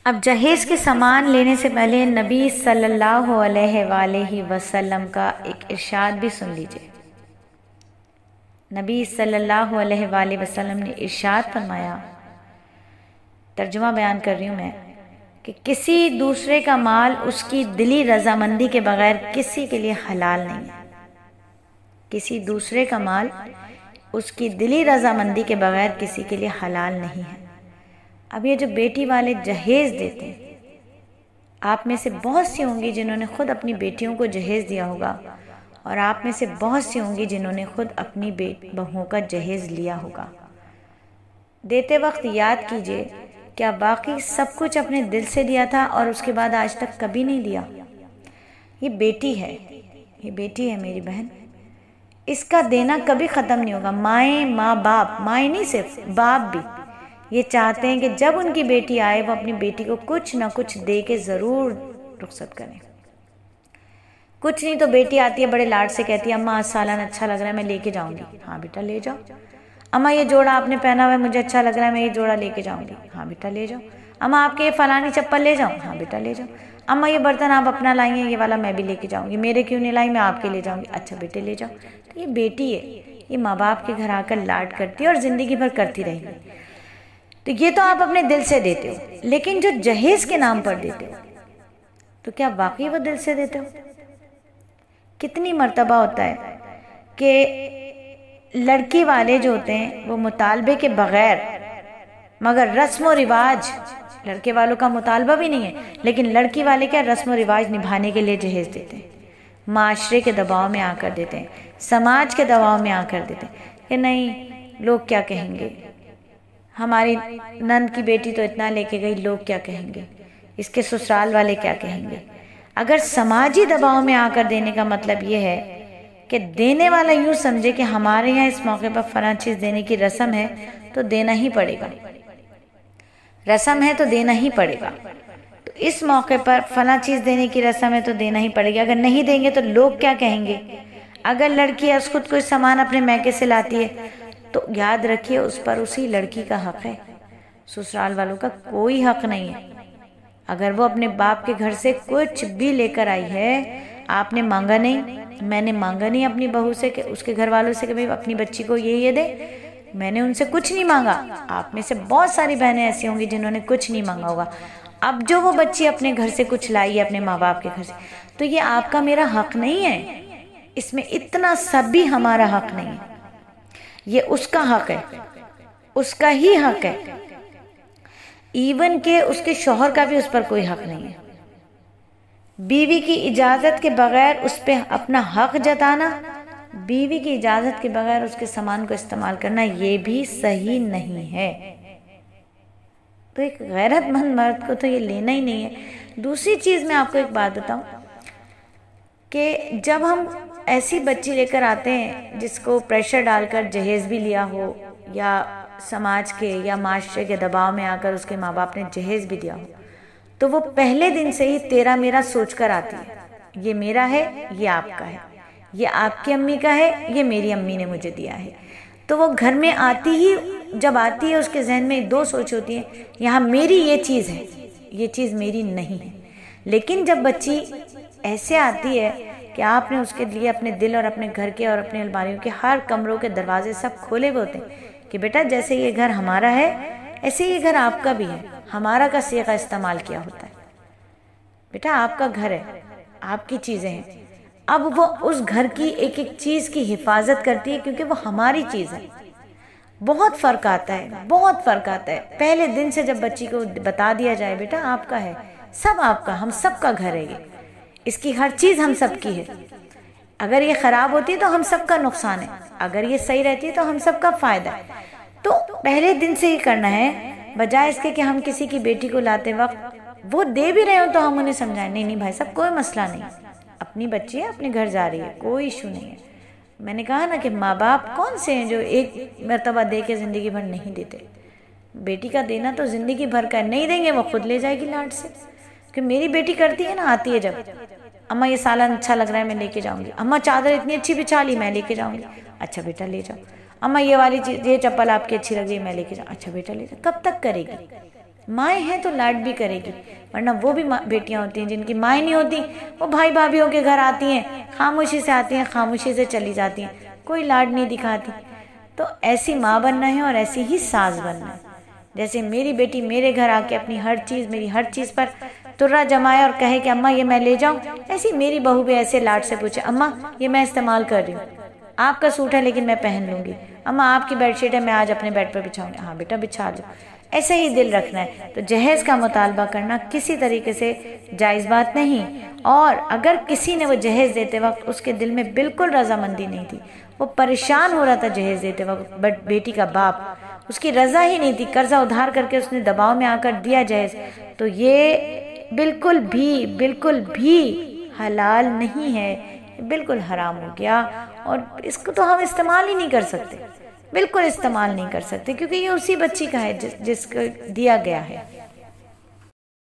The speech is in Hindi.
अब जहेज के सामान लेने से पहले नबी सल्लल्लाहु अलैहि वसल्लम का एक इरशाद भी सुन लीजिए। नबी सल्लल्लाहु अलैहि वसल्लम ने इरशाद फरमाया, तर्जुमा बयान कर रही हूँ मैं, कि किसी दूसरे का माल उसकी दिली रजामंदी के बगैर किसी के लिए हलाल नहीं है। किसी दूसरे का माल उसकी दिली रजामंदी के बगैर किसी के लिए हलाल नहीं है। अब ये जो बेटी वाले जहेज देते हैं, आप में से बहुत सी होंगी जिन्होंने खुद अपनी बेटियों को जहेज दिया होगा, और आप में से बहुत सी होंगी जिन्होंने खुद अपनी बहुओं का जहेज लिया होगा। देते वक्त याद कीजिए, क्या बाकी सब कुछ अपने दिल से दिया था और उसके बाद आज तक कभी नहीं दिया? ये बेटी है, ये बेटी है मेरी बहन, इसका देना कभी ख़त्म नहीं होगा। माएँ, माँ बाप, माएँ नहीं सिर्फ, बाप भी ये चाहते हैं कि जब उनकी बेटी आए वो अपनी बेटी को कुछ ना कुछ दे के ज़रूर रुखसत करें। कुछ नहीं तो बेटी आती है बड़े लाड से, कहती है अम्मा आज सालन अच्छा लग रहा है, मैं लेके जाऊंगी। हाँ बेटा ले जाओ। अम्मा ये जोड़ा आपने पहना हुआ है मुझे अच्छा लग रहा है, मैं ये जोड़ा लेके जाऊंगी। हाँ बेटा ले जाओ। अम्मा आपके ये फलानी चप्पल ले जाऊँ? हाँ बेटा ले जाओ। अम्मा ये बर्तन आप अपना लाई हैं, ये वाला मैं भी लेके जाऊंगी, मेरे क्यों नहीं लाई, मैं आपके ले जाऊंगी। अच्छा बेटे ले जाओ। तो ये बेटी है, ये माँ बाप के घर आकर लाड करती है और ज़िंदगी भर करती रहेगी। तो ये तो आप अपने दिल से देते हो, लेकिन जो जहेज के नाम पर देते हो तो क्या वाकई वो दिल से देते हो? कितनी मर्तबा होता है कि लड़की वाले जो होते हैं वो मुतालबे के बगैर, मगर रस्म व रिवाज, लड़के वालों का मुतालबा भी नहीं है, लेकिन लड़की वाले क्या रस्म व रिवाज निभाने के लिए जहेज देते हैं। माशरे के दबाव में आकर देते हैं, समाज के दबाव में आकर देते हैं कि नहीं लोग क्या कहेंगे, हमारी नंद की बेटी तो इतना लेके गई, लोग क्या कहेंगे, इसके ससुराल वाले क्या कहेंगे। अगर समाजी दबाव में आकर देने का मतलब ये है कि देने वाला यूँ समझे कि हमारे यहाँ इस मौके पर फलां चीज़ देने की रस्म है तो देना ही पड़ेगा, रस्म है तो देना ही पड़ेगा, तो इस मौके पर फलां चीज़ देने की रस्म है तो देना ही पड़ेगा, अगर नहीं देंगे तो लोग क्या कहेंगे। अगर लड़की आज खुद कोई सामान अपने मैके से लाती है तो याद रखिए उस पर उसी लड़की का हक है, ससुराल वालों का कोई हक नहीं है। अगर वो अपने बाप के घर से कुछ भी लेकर आई है, आपने मांगा नहीं, मैंने मांगा नहीं अपनी बहू से कि उसके घर वालों से कि भाई अपनी बच्ची को ये दे, मैंने उनसे कुछ नहीं मांगा। आप में से बहुत सारी बहनें ऐसी होंगी जिन्होंने कुछ नहीं मांगा होगा। अब जो वो बच्ची अपने घर से कुछ लाई है, अपने माँ बाप के घर से, तो ये आपका मेरा हक नहीं है, इसमें इतना सब भी हमारा हक नहीं है, ये उसका हक है, उसका ही हक है। इवन के उसके शौहर का भी उस पर कोई हक नहीं है। बीवी की इजाज़त के बगैर उस पर अपना हक जताना, बीवी की इजाज़त के बगैर उसके सामान को इस्तेमाल करना, ये भी सही नहीं है। तो एक गैरतमंद मर्द को तो ये लेना ही नहीं है। दूसरी चीज़ मैं आपको एक बात बताऊं कि जब हम ऐसी बच्ची लेकर आते हैं जिसको प्रेशर डालकर जहेज भी लिया हो, या समाज के या माशरे के दबाव में आकर उसके माँ बाप ने जहेज भी दिया हो, तो वो पहले दिन से ही तेरा मेरा सोच कर आती है, ये मेरा है, ये आपका है, ये आपकी अम्मी का है, ये मेरी अम्मी ने मुझे दिया है। तो वो घर में आती ही, जब आती है उसके जहन में दो सोच होती है, यहाँ मेरी ये चीज़ है, ये चीज़ मेरी नहीं है। लेकिन जब बच्ची ऐसे आती है कि आपने उसके लिए अपने दिल और अपने घर के और अपने अलमारियों के हर कमरों के दरवाजे सब खोले हुए होते हैं कि बेटा जैसे ये घर हमारा है ऐसे ये घर आपका भी है, हमारा का सीगा इस्तेमाल किया होता है, बेटा आपका घर है, आपकी चीज़ें हैं। अब वो उस घर की एक एक चीज़ की हिफाजत करती है क्योंकि वो हमारी चीज़ है। बहुत फ़र्क आता है, बहुत फ़र्क आता है। पहले दिन से जब बच्ची को बता दिया जाए बेटा आपका है, सब आपका, हम सब का घर है, ये इसकी हर चीज़ हम सब की है, अगर ये ख़राब होती है तो हम सब का नुकसान है, अगर ये सही रहती है तो हम सब का फ़ायदा है। तो पहले दिन से ही करना है, बजाय इसके कि हम किसी की बेटी को लाते वक्त वो दे भी रहे हो तो हम उन्हें समझाएं नहीं नहीं भाई साहब कोई मसला नहीं, अपनी बच्ची है, अपने घर जा रही है, कोई इशू नहीं है। मैंने कहा ना कि माँ बाप कौन से हैं जो एक मरतबा दे के ज़िंदगी भर नहीं देते। बेटी का देना तो ज़िंदगी भर का, नहीं देंगे वो खुद ले जाएगी लाड से। कि मेरी बेटी करती है ना, आती है जब, अम्मा ये सालन अच्छा लग रहा है मैं लेके जाऊंगी, अम्मा चादर इतनी अच्छी बिछा ली मैं लेके जाऊंगी, अच्छा बेटा ले जाओ। अम्मा ये वाली चीज़, ये चप्पल आपकी अच्छी लग रही है मैं लेके जाऊँ, अच्छा बेटा ले जाओ। कब तक करेगी? माएँ हैं तो लाड भी करेगी, वरना वो भी बेटियां होती हैं जिनकी माएँ नहीं होती, वो भाई भाभीयों के घर आती हैं, खामोशी से आती हैं, खामोशी से चली जाती हैं, कोई लाड नहीं दिखाती। तो ऐसी माँ बनना है और ऐसी ही सास बनना है। जैसे मेरी बेटी मेरे घर आके अपनी हर चीज़, मेरी हर चीज़ पर तुर्रा जमाए और कहे कि अम्मा ये मैं ले जाऊं, ऐसी मेरी बहू भी ऐसे लाड से पूछे, अम्मा ये मैं इस्तेमाल कर रही हूँ, आपका सूट है लेकिन मैं पहन लूंगी, अम्मा आपकी बेडशीट है मैं आज अपने बेड पर बिछाऊंगी, हाँ बेटा बिछा लो। ऐसे ही दिल रखना है। तो जहेज़ का मुतालबा करना किसी तरीके से जायज़ बात नहीं। और अगर किसी ने वो जहेज़ देते वक्त उसके दिल में बिल्कुल रजामंदी नहीं थी, वो परेशान हो रहा था जहेज़ देते वक्त, बट बेटी का बाप, उसकी रजा ही नहीं थी, कर्जा उधार करके उसने दबाव में आकर दिया जहेज़, तो ये बिल्कुल भी हलाल नहीं है, बिल्कुल हराम हो गया। और इसको तो हम इस्तेमाल ही नहीं कर सकते, बिल्कुल इस्तेमाल नहीं कर सकते, क्योंकि ये उसी बच्ची का है जिसको दिया गया है।